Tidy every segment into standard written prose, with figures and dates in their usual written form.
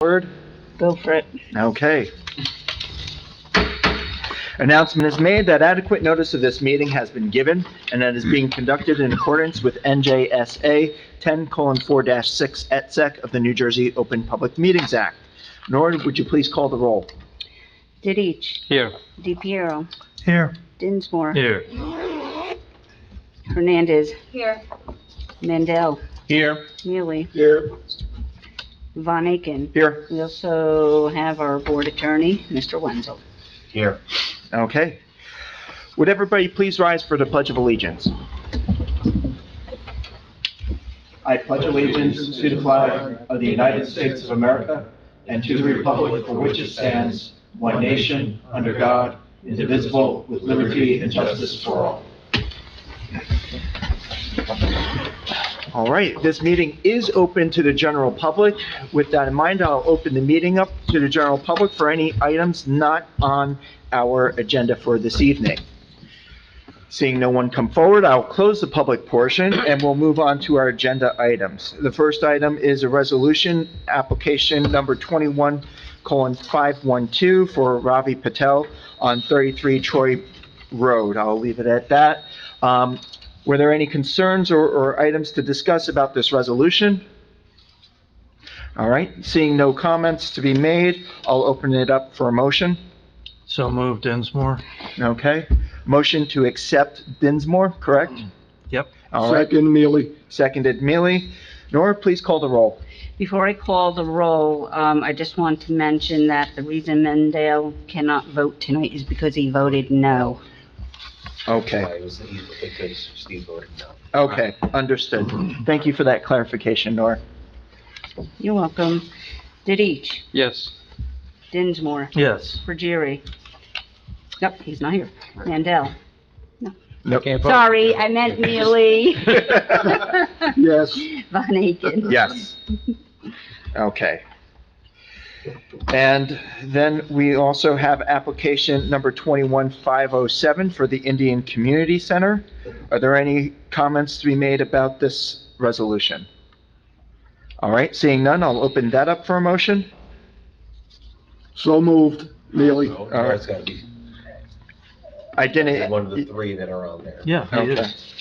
Word? Go for it. Okay. Announcement is made that adequate notice of this meeting has been given and that is being conducted in accordance with NJSA 10:4-6 et sec of the New Jersey Open Public Meetings Act. Nora, would you please call the roll? Didich. Here. DePiero. Here. Dinsmore. Here. Hernandez. Here. Mandel. Here. Neely. Here. Von Aiken. Here. We also have our board attorney, Mr. Wenzel. Here. Okay. Would everybody please rise for the Pledge of Allegiance? I pledge allegiance to the flag of the United States of America and to the republic for which it stands, one nation, under God, indivisible, with liberty and justice for all. All right, this meeting is open to the general public. With that in mind, I'll open the meeting up to the general public for any items not on our agenda for this evening. Seeing no one come forward, I'll close the public portion and we'll move on to our agenda items. The first item is a resolution, application number 21:512 for Ravi Patel on 33 Troy Road. I'll leave it at that. Were there any concerns or items to discuss about this resolution? All right, seeing no comments to be made, I'll open it up for a motion. So moved, Dinsmore. Okay, motion to accept Dinsmore, correct? Yep. All right, Second, Mealy. seconded Mealy. Nora, please call the roll. Before I call the roll, I just want to mention that the reason Mendel cannot vote tonight is because he voted no. Okay, Because Steve voted no. okay, understood. Thank you for that clarification, Nora. You're welcome. Didich. Yes. Dinsmore. Yes. Ruggieri. Nope, he's not here. Mandel. Nope. Sorry, I meant Neely. Yes. Von Aiken. Yes. Okay. And then we also have application number 21:507 for the Indian Community Center. Are there any comments to be made about this resolution? All right, seeing none, I'll open that up for a motion. So moved, Mealy. All right. It's gotta be I didn't, one of the three that are on there. Yeah, he okay. is.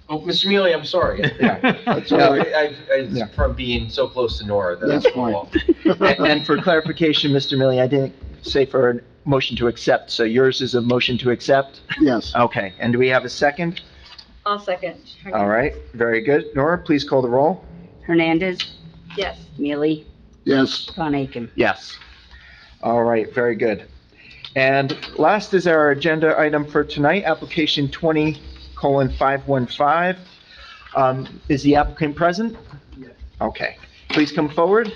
Oh, Mr. Mealy, I'm sorry. That's all right. Yeah. It's from being so close to Nora. That's fine. And for clarification, Mr. Millie, I didn't say for a motion to accept, so yours is a motion to accept? Yes. Okay, and do we have a second? I'll second. All right, very good. Nora, please call the roll. Hernandez. Yes. Neely. Yes. Von Aiken. Yes. All right, very good. And last is our agenda item for tonight, application 20:515. Is the applicant present? Yes. Okay, please come forward.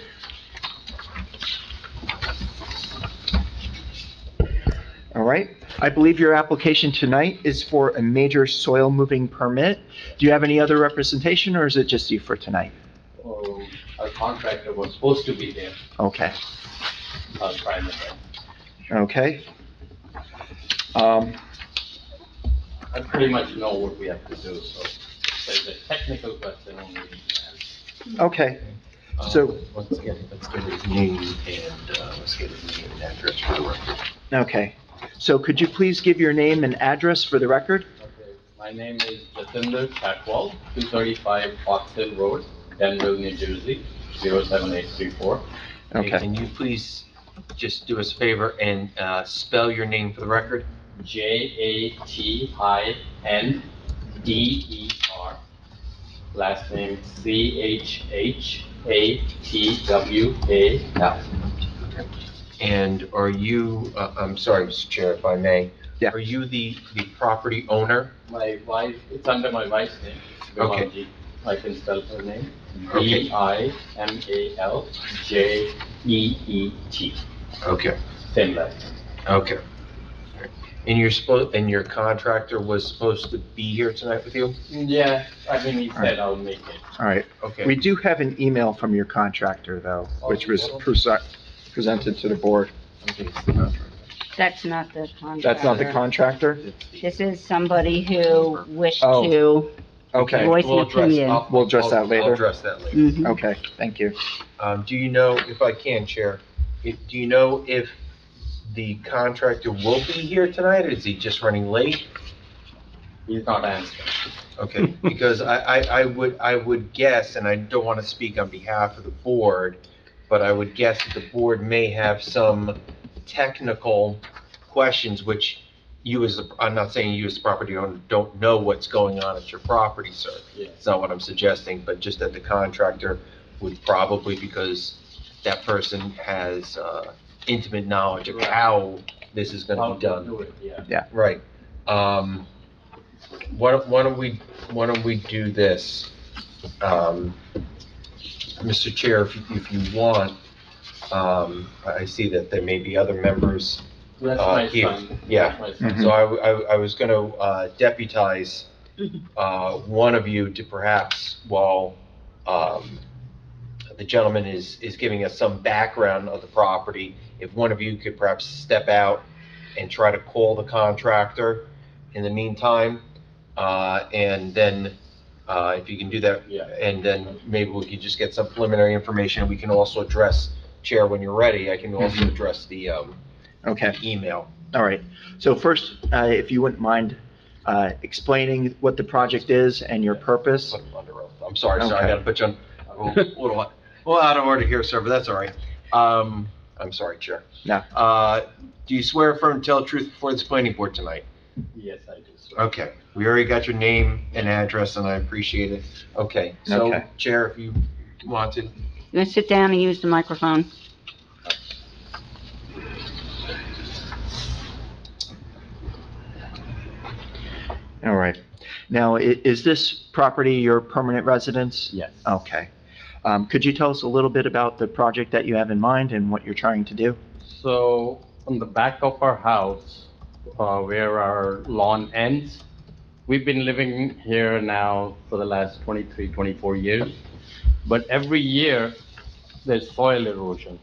All right, I believe your application tonight is for a major soil moving permit. Do you have any other representation, or is it just you for tonight? Oh, our contractor was supposed to be there. Okay, I'll try my best. okay. I pretty much know what we have to do, so there's a technical question only. Okay, so, Let's get his name and, let's get his name and address for the record. okay. So could you please give your name and address for the record? Okay, my name is Jatinder Chackwal, 235 Fox Hill Road, Denville, New Jersey, 07834. Okay, Can you please just do us a favor and, spell your name for the record? Jatinder. Last name Chhatwal. And are you, I'm sorry, Mr. Chair, if I may. Yeah. Are you the property owner? My wife, it's under my wife's name. Okay. Vimalji. I can spell her name. Okay. Bimaljeet. Okay, Same last name. okay. And and your contractor was supposed to be here tonight with you? Yeah, I mean, he said I'll make it. all right. Okay. We do have an email from your contractor, though, which was presented to the board. That's not the contractor. That's not the contractor? This is somebody who wished Oh. to Okay, voice an opinion. We'll address that later. I'll address that later. Mhm. okay, thank you. Do you know, if I can, Chair, do you know if the contractor will be here tonight, or is he just running late? He's not answering. Okay, because I would guess, and I don't want to speak on behalf of the board, but I would guess that the board may have some technical questions which you as, I'm not saying you as the property owner don't know what's going on at your property, sir. Yeah. It's not what I'm suggesting, but just that the contractor would probably, because that person has intimate knowledge of how this is How gonna be to done. do it, yeah. Right. Why don't we do this? Mr. Chair, if you want, I see that there may be other members That's my here. son. Yeah. That's my son. So I was gonna deputize one of you to perhaps, while the gentleman is giving us some background of the property, if one of you could perhaps step out and try to call the contractor in the meantime, and then if you can do that, Yeah. and then maybe we could just get some preliminary information. We can also address, Chair, when you're ready, I can also address the Okay, email. all right. So first, if you wouldn't mind explaining what the project is and your purpose? Put him under oath. I'm sorry, sir, I Okay. gotta put you on a little out of order here, sir, but that's all right. I'm sorry, Chair. No. Do you swear affirm to tell the truth before this planning board tonight? Yes, I do, sir. Okay, we already got your name and address, and I appreciate it. Okay, so, Okay. Chair, if you want to, You want to sit down and use the microphone? All right. Now, is this property your permanent residence? Yes. Okay. Could you tell us a little bit about the project that you have in mind and what you're trying to do? So on the back of our house, where our lawn ends, we've been living here now for the last 23, 24 years. But every year, there's soil erosion.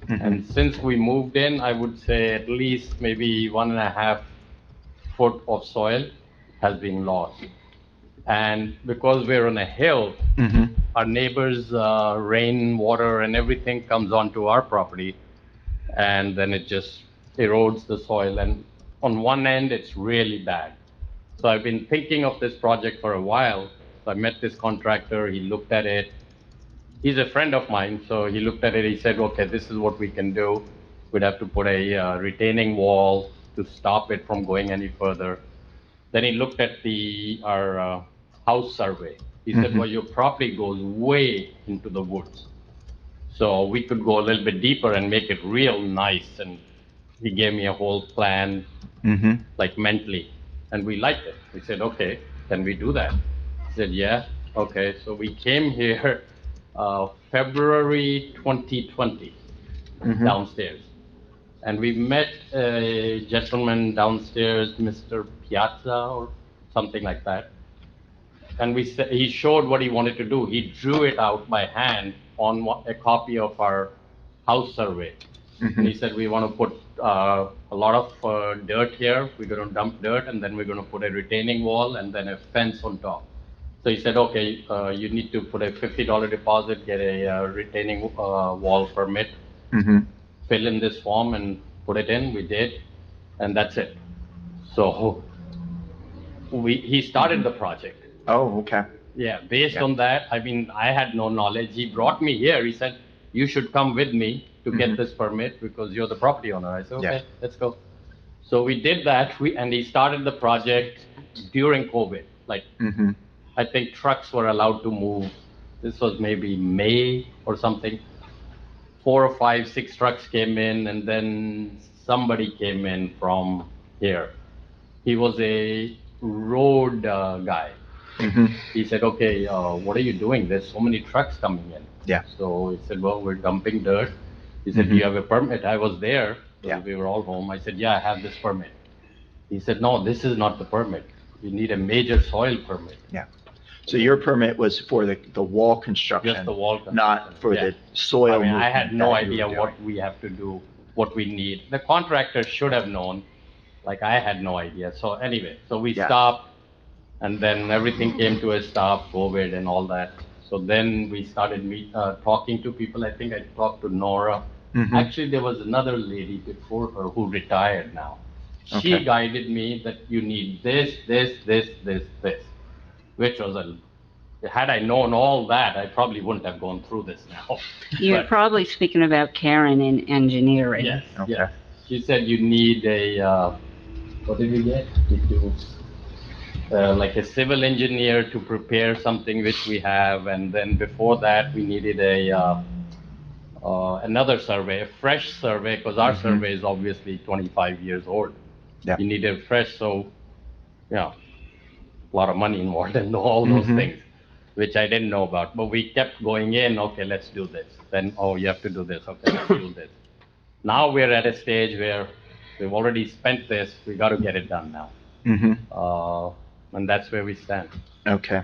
And since we moved in, I would say at least maybe 1.5 foot of soil has been lost. And because we're on a hill, Mm-hmm. our neighbors' rain, water, and everything comes onto our property, and then it just erodes the soil. And on one end, it's really bad. So I've been thinking of this project for a while. So I met this contractor, he looked at it. He's a friend of mine, so he looked at it, he said, okay, this is what we can do. We'd have to put a retaining wall to stop it from going any further. Then he looked at our house survey. He said, well, your property goes way into the woods. So we could go a little bit deeper and make it real nice. And he gave me a whole plan, Mm-hmm. like mentally. And we liked it. We said, okay, can we do that? He said, yeah, okay. So we came here February 2020 Mm-hmm. downstairs. And we met a gentleman downstairs, Mr. Piazza or something like that. And he showed what he wanted to do. He drew it out by hand on a copy of our house survey. And he said, we want to put a lot of dirt here. We're going to dump dirt, and then we're going to put a retaining wall and then a fence on top. So he said, okay, you need to put a $50 deposit, get a retaining wall permit, Mm-hmm. fill in this form and put it in. We did, and that's it. So he started the project. Oh, okay. Yeah, based on that, I mean, I had no knowledge. He brought me here. He said, you should come with me to get this permit because you're the property owner. I said, okay, Yeah. let's go. So we did that, and he started the project during COVID. Like, Mm-hmm. I think trucks were allowed to move. This was maybe May or something. 4 or 5, 6 trucks came in, and then somebody came in from here. He was a road guy. Mm-hmm. He said, okay, what are you doing? There's so many trucks coming in. Yeah. So he said, well, we're dumping dirt. He said, do you have a permit? I was there. Yeah. We were all home. I said, yeah, I have this permit. He said, no, this is not the permit. You need a major soil permit. Yeah. So your permit was for the wall construction? Just the wall Not for Yeah. the soil I mean, I had movement no that you were idea what doing. we have to do, what we need. The contractor should have known, like I had no idea. So anyway, so we Yeah. stopped, and then everything came to a stop, COVID and all that. So then we started talking to people. I think I talked to Nora. Mhm. Actually, there was another lady before her who retired now. She Okay. guided me that you need this, this, which was had I known all that, I probably wouldn't have gone through this now. You're But- probably speaking about Karen in engineering. Yes, Okay. yes. She said you need what did we get? Like a civil engineer to prepare something which we have, and then before that, we needed another survey, a fresh survey, because our Mhm. survey is obviously 25 years old. Yeah. You need a fresh, so, yeah, a lot of money involved in all those Mhm. things, which I didn't know about. But we kept going in, okay, let's do this. Then, oh, you have to do this, okay, let's do this. Now we're at a stage where we've already spent this, we got to get it done now. Mhm. And that's where we stand. Okay.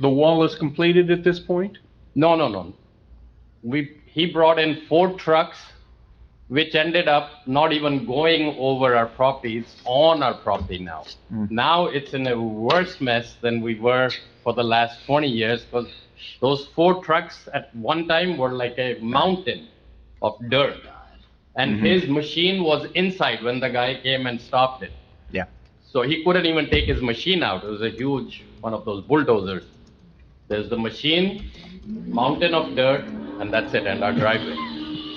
The wall is completed at this point? No. He brought in 4 trucks, which ended up not even going over our property, it's on our property now. Mm. Now it's in a worse mess than we were for the last 20 years, because those 4 trucks at one time were like a mountain of dirt. And Mhm. his machine was inside when the guy came and stopped it. Yeah. So he couldn't even take his machine out. It was a huge, one of those bulldozers. There's the machine, mountain of dirt, and that's it, and our driveway.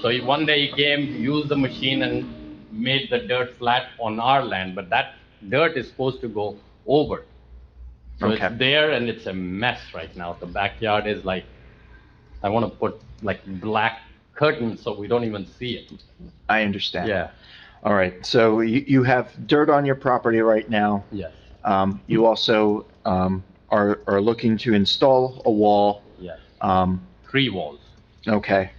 So one day he came, used the machine and made the dirt flat on our land, but that dirt is supposed to go over. So Okay. it's there and it's a mess right now. The backyard is like, I want to put like black curtains so we don't even see it. I understand. Yeah, All right. So you have dirt on your property right now. yes, You also are looking to install a wall. yes. Um, 3 walls, Okay.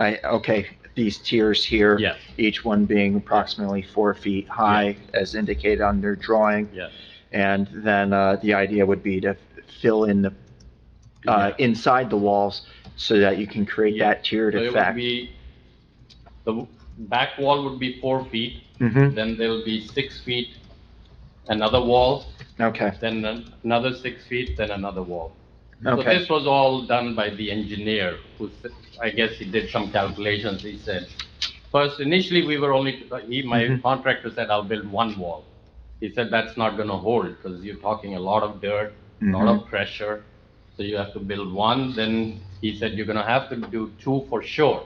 Okay, these tiers here. yes, Each one being approximately 4 feet high, as indicated on their drawing. yes. And then the idea would be to fill in the, Yeah. inside the walls so that you can create Yeah. that tiered So it would effect. be, the back wall would be 4 feet, Mm-hmm, then there'll be 6 feet, another wall, okay, then another 6 feet, then another wall. So okay, this was all done by the engineer, who, I guess he did some calculations, he said. First, initially, we were only, my Mhm. contractor said, I'll build 1 wall. He said, that's not gonna hold, because you're talking a lot of dirt, a lot Mhm. of pressure, so you have to build 1, then he said, you're gonna have to do 2 for sure.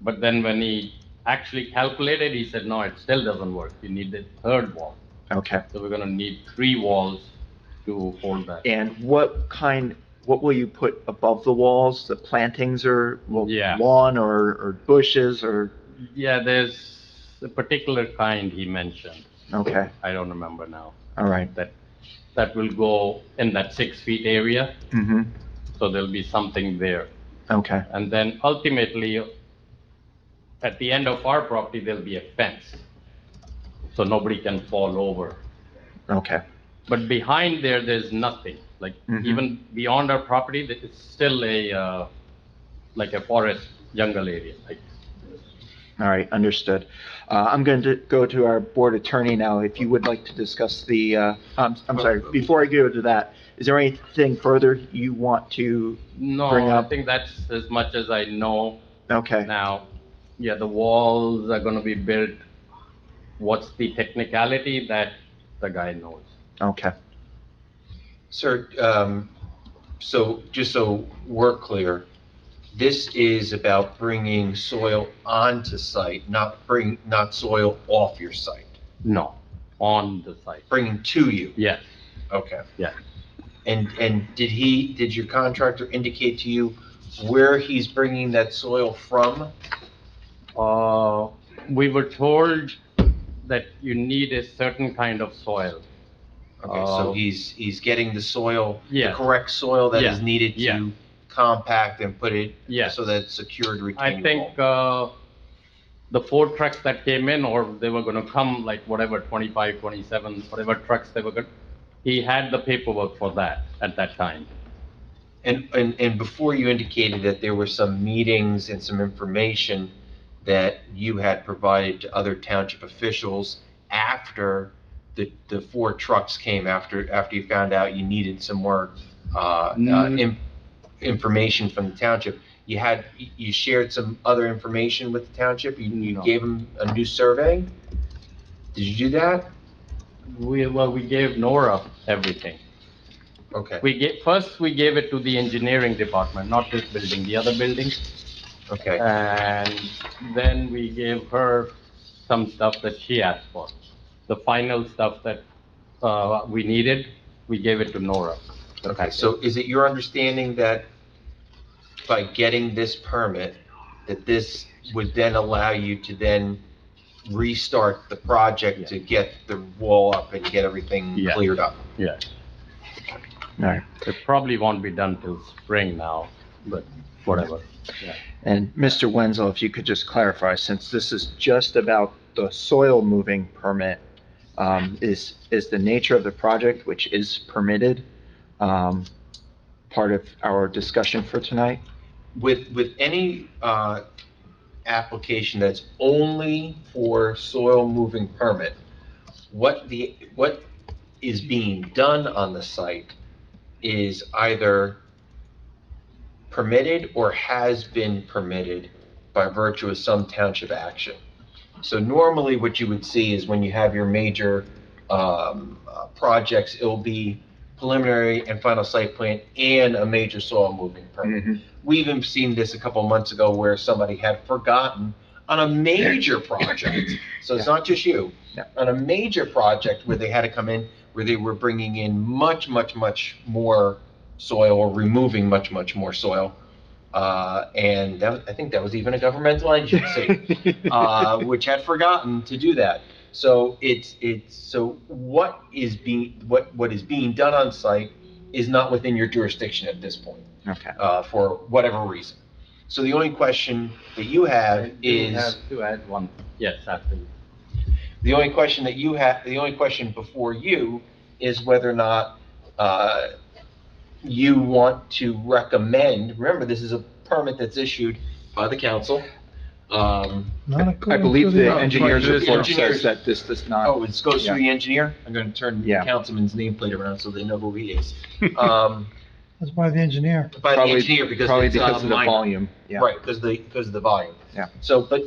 But then when he actually calculated, he said, no, it still doesn't work, you need the 3rd wall. okay. So we're gonna need 3 walls to hold that. And what will you put above the walls? The plantings or Yeah. lawn or bushes or, Yeah, there's a particular kind he mentioned, okay, I don't remember now, all right. that will go in that 6 feet area, Mm-hmm, so there'll be something there. okay, And then ultimately, at the end of our property, there'll be a fence, so nobody can fall over. okay, But behind there, there's nothing, like Mhm. even beyond our property, it's still like a forest jungle area, like. all right, understood. I'm going to go to our board attorney now, if you would like to discuss the, I'm sorry, before I go to that, is there anything further you want to No, bring I up? think that's as much as I know. Okay, Now, yeah, the walls are gonna be built. What's the technicality that the guy knows? okay, Sir, so just so we're clear, this is about bringing soil onto site, not soil off your site, No, on the site. bringing to you. Yes, Okay. Yeah. And did your contractor indicate to you where he's bringing that soil from? we were told that you need a certain kind of soil. Okay, so Oh. he's getting the soil, the Yes. correct soil that is Yeah, needed yeah. to compact and put it Yes. so that it's secured I retaining think, wall. the 4 trucks that came in, or they were gonna come, like whatever, 25, 27, whatever trucks they were gonna, he had the paperwork for that at that time. And before you indicated that there were some meetings and some information that you had provided to other township officials after the 4 trucks came, after you found out you needed some more, information from the township. You shared some other information with the township? You No. gave them a new survey? Did you do that? We gave Nora everything. Okay, First we gave it to the engineering department, not this building, the other building. okay. And then we gave her some stuff that she asked for. The final stuff that, we needed, we gave it to Nora. Okay, so is it your understanding that by getting this permit, that this would then allow you to then restart the project to get the wall up and get everything Yeah. cleared up? Yeah. All right. It probably won't be done till spring now, but whatever. Yeah. And Mr. Wenzel, if you could just clarify, since this is just about the soil moving permit, is the nature of the project, which is permitted, part of our discussion for tonight? With any, application that's only for soil moving permit, what is being done on the site is either permitted or has been permitted by virtue of some township action. So normally what you would see is when you have your major projects, it'll be preliminary and final site plan and a major soil moving permit. We even seen this a couple months ago where somebody had forgotten on a major project. So it's not just you. Yeah. On a major project where they had to come in, where they were bringing in much more soil or removing much more soil. And I think that was even a governmental agency, which had forgotten to do that. So so what is being done on site is not within your jurisdiction at this point, Okay. for whatever reason. So the only question that you have You have is, to add one, yes, after you. the only question before you is whether or not, you want to recommend, remember, this is a permit that's issued by the council. I believe the engineer's The report engineers- says that this does not. Oh, it goes through the engineer? I'm gonna turn the Yeah. councilman's nameplate around so they know who he is. That's by the engineer. By the Probably- engineer, because Probably it's, because of the minor. volume, yeah. Right, because of the volume. Yeah. So, but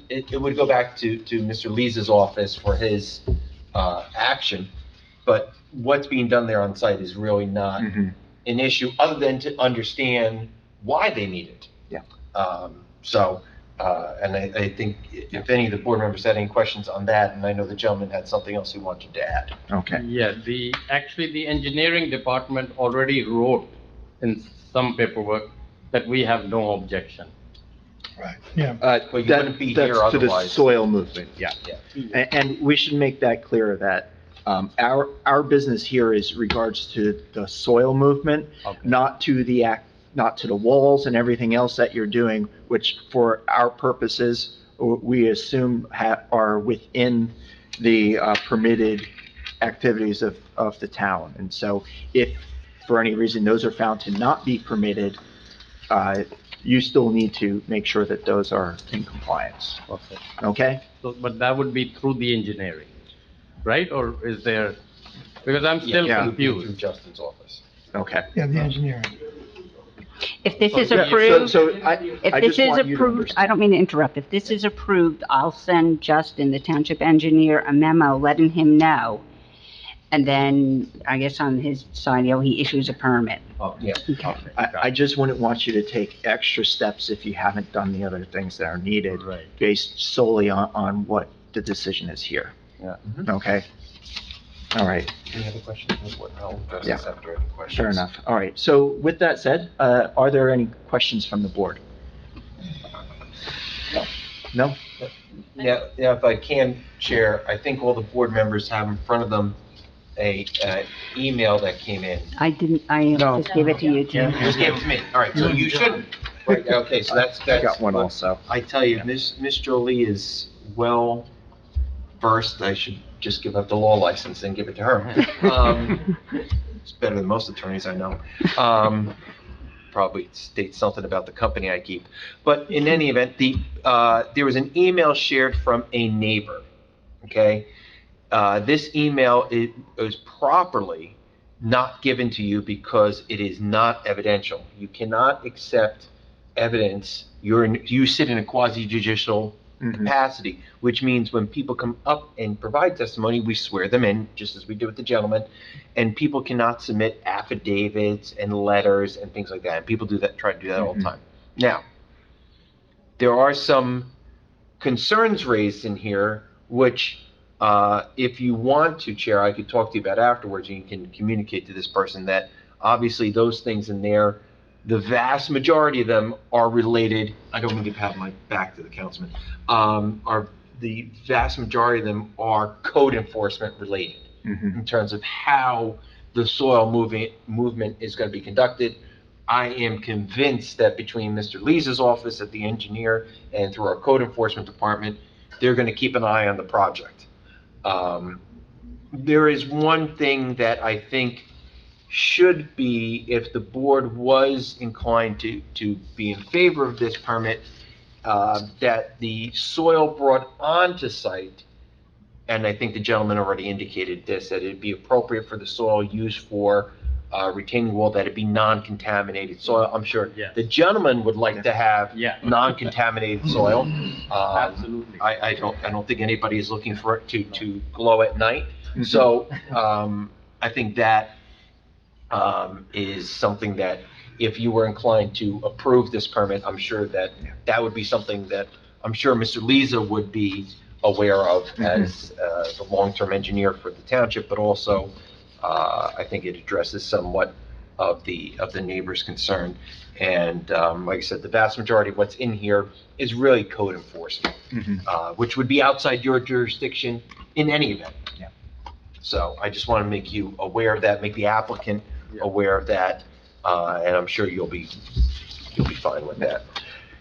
it would go back to Mr. Lee's office for his, action. But what's being done there on site is really not Mhm. an issue, other than to understand why they need it. Yeah. And I think if any of the board members had any questions on that, and I know the gentleman had something else he wanted to add. Okay. Yeah, actually, the engineering department already wrote in some paperwork that we have no objection. Right. Yeah. Well, you wouldn't be here That's to the otherwise. soil movement, yeah. Yeah. And we should make that clear that our business here is regards to the soil movement, Okay. not to the walls and everything else that you're doing, which for our purposes, we assume are within the permitted activities of the town. And so if for any reason those are found to not be permitted, you still need to make sure that those are in compliance, Okay. okay? So, but that would be through the engineering, right? Or is there, because I'm still Yeah. Through confused. Justin's office. Okay. Yeah, the engineering. If this is Yeah, approved, so I if just this is want you to approved, understand. I don't mean to interrupt, if this is approved, I'll send Justin, the township engineer, a memo letting him know. And then, I guess on his side, he issues a permit. Yeah. Okay. I just wouldn't want you to take extra steps if you haven't done the other things that are needed, Right. based solely on what the decision is here. Yeah. Okay? All right, Any other questions? I'll address Yeah. this after any questions. fair enough. All right, so with that said, are there any questions from the board? No? Now, if I can, Chair, I think all the board members have in front of them a email that came in. I No. just gave it to you, You too. just gave it to me. All right, so you shouldn't. Right, okay, so that's. I got one also. I tell you, Miss Jolie is well versed. I should just give up the law license and give it to her. It's better than most attorneys I know. Probably states something about the company I keep. But in any event, there was an email shared from a neighbor, okay? This email is properly not given to you because it is not evidential. You cannot accept evidence. You sit in a quasi-judicial capacity, which means when people come up and provide testimony, we swear them in, just as we did with the gentleman, and people cannot submit affidavits and letters and things like that. And people do that, try to do that all the time. Now, there are some concerns raised in here, which, if you want to, Chair, I could talk to you about afterwards, and you can communicate to this person that obviously those things in there, the vast majority of them are related. I don't mean to pat my back to the councilman. The vast majority of them are code enforcement related in terms of how the soil movement is going to be conducted. I am convinced that between Mr. Lee's office at the engineer and through our code enforcement department, they're going to keep an eye on the project. There is one thing that I think should be, if the board was inclined to be in favor of this permit, that the soil brought onto site, and I think the gentleman already indicated this, that it'd be appropriate for the soil used for retaining wall, that it be non-contaminated soil. I'm sure the gentleman would like to have non-contaminated soil. Absolutely. I don't think anybody is looking for it to glow at night. So I think that is something that, if you were inclined to approve this permit, I'm sure that would be something that I'm sure Mr. Leza would be aware of as the long-term engineer for the township, but also I think it addresses somewhat of the neighbors' concern. And like I said, the vast majority of what's in here is really code enforcement, which would be outside your jurisdiction in any event. So I just want to make you aware of that, make the applicant aware of that, and I'm sure you'll be fine with that.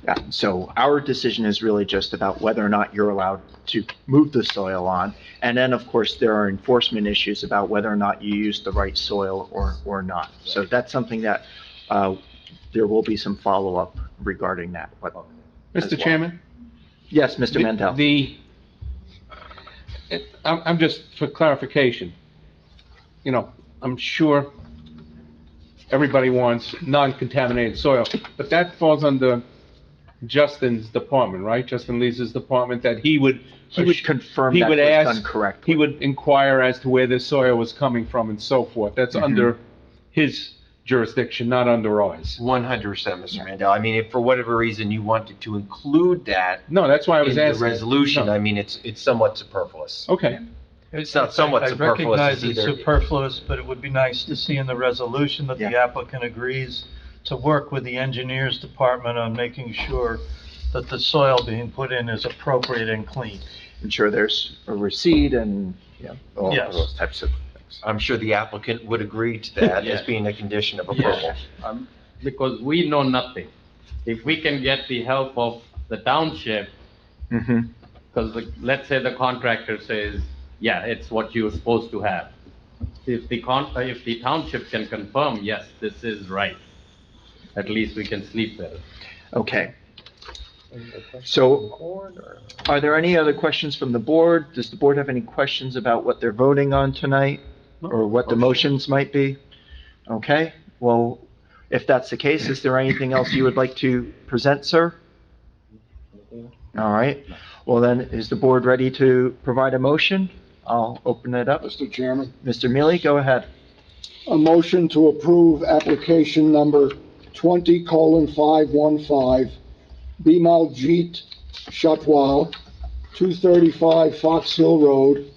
Yeah, so our decision is really just about whether or not you're allowed to move the soil on. And then, of course, there are enforcement issues about whether or not you use the right soil or not. So that's something that there will be some follow-up regarding that. Mr. Chairman? Yes, Mr. Mandel. I'm just, for clarification, I'm sure everybody wants non-contaminated soil, but that falls under Justin's department, right? Justin Lee's department, that he would confirm he that would was ask, done correctly. he would inquire as to where the soil was coming from and so forth. That's under his jurisdiction, not under ours. 100%, Mr. Mandel. I mean, if for whatever reason you wanted to include that No, that's why I was in the asking. resolution, No. I mean, it's somewhat superfluous. Okay. It's not somewhat superfluous, I recognize it's it's either- superfluous, but it would be nice to see in the resolution that the Yeah. applicant agrees to work with the engineers department on making sure that the soil being put in is appropriate and clean. Ensure there's a receipt and, all of Yes. those types of things. I'm sure the applicant would agree to that as Yes. being a condition of approval. Because we know nothing. If we can get the help of the township, because let's say the contractor says, yeah, it's what you're supposed to have. If the township can confirm, yes, this is right, at least we can sleep better. Okay. So, are there any other questions from the board? Does the board have any questions about what they're voting on tonight? Or what the motions might be? Okay, well, if that's the case, is there anything else you would like to present, sir? All right, well then, is the board ready to provide a motion? I'll open it up. Mr. Chairman, Mr. Mealy, go ahead. a motion to approve application number 20:515, Bimaljit Chatwal, 235 Fox Hill Road,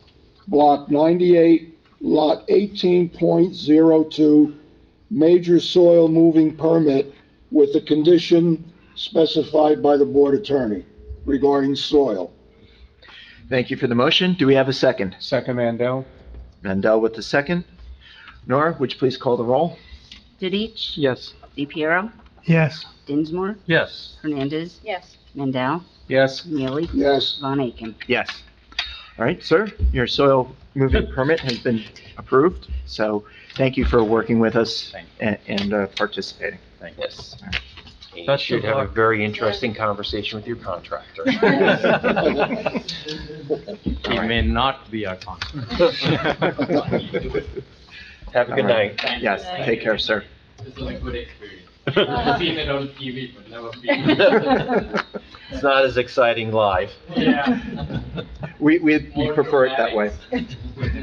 Block 98, Lot 18.02, major soil moving permit with the condition specified by the board attorney regarding soil. Thank you for the motion. Do we have a second? Second Mandel? Mandel with the second. Nora, would you please call the roll? Didich, Yes. DePiero, Yes. Dinsmore, Yes. Hernandez, Yes. Mandel, Yes. Neely, Yes, Von Aiken. Yes. All right, sir, your soil moving permit has been approved, so thank you for working with us and participating. Yes. You Best should of have a luck. very interesting conversation with your contractor. He may not be our contractor. Have a good All right. night. Yes, take care, sir. This was a good experience. I've seen it on TV, but never been. It's not as exciting live. Yeah. We prefer it that way.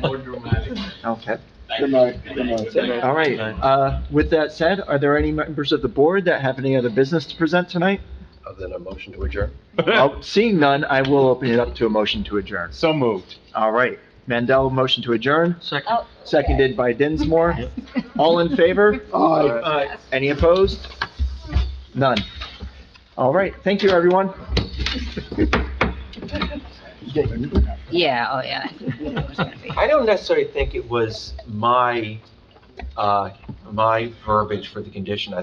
More dramatic. Okay. Good night, good night. All right. With that said, are there any members of the board that have any other business to present tonight? Other than a motion to adjourn. Well, seeing none, I will open it up to a motion to adjourn. So moved. All right. Mandel, motion to adjourn, Second. seconded by Dinsmore. All in favor? Aye. Any opposed? None. All right. Thank you, everyone. Yeah, oh, yeah. I don't necessarily think it was my verbiage for the condition. I think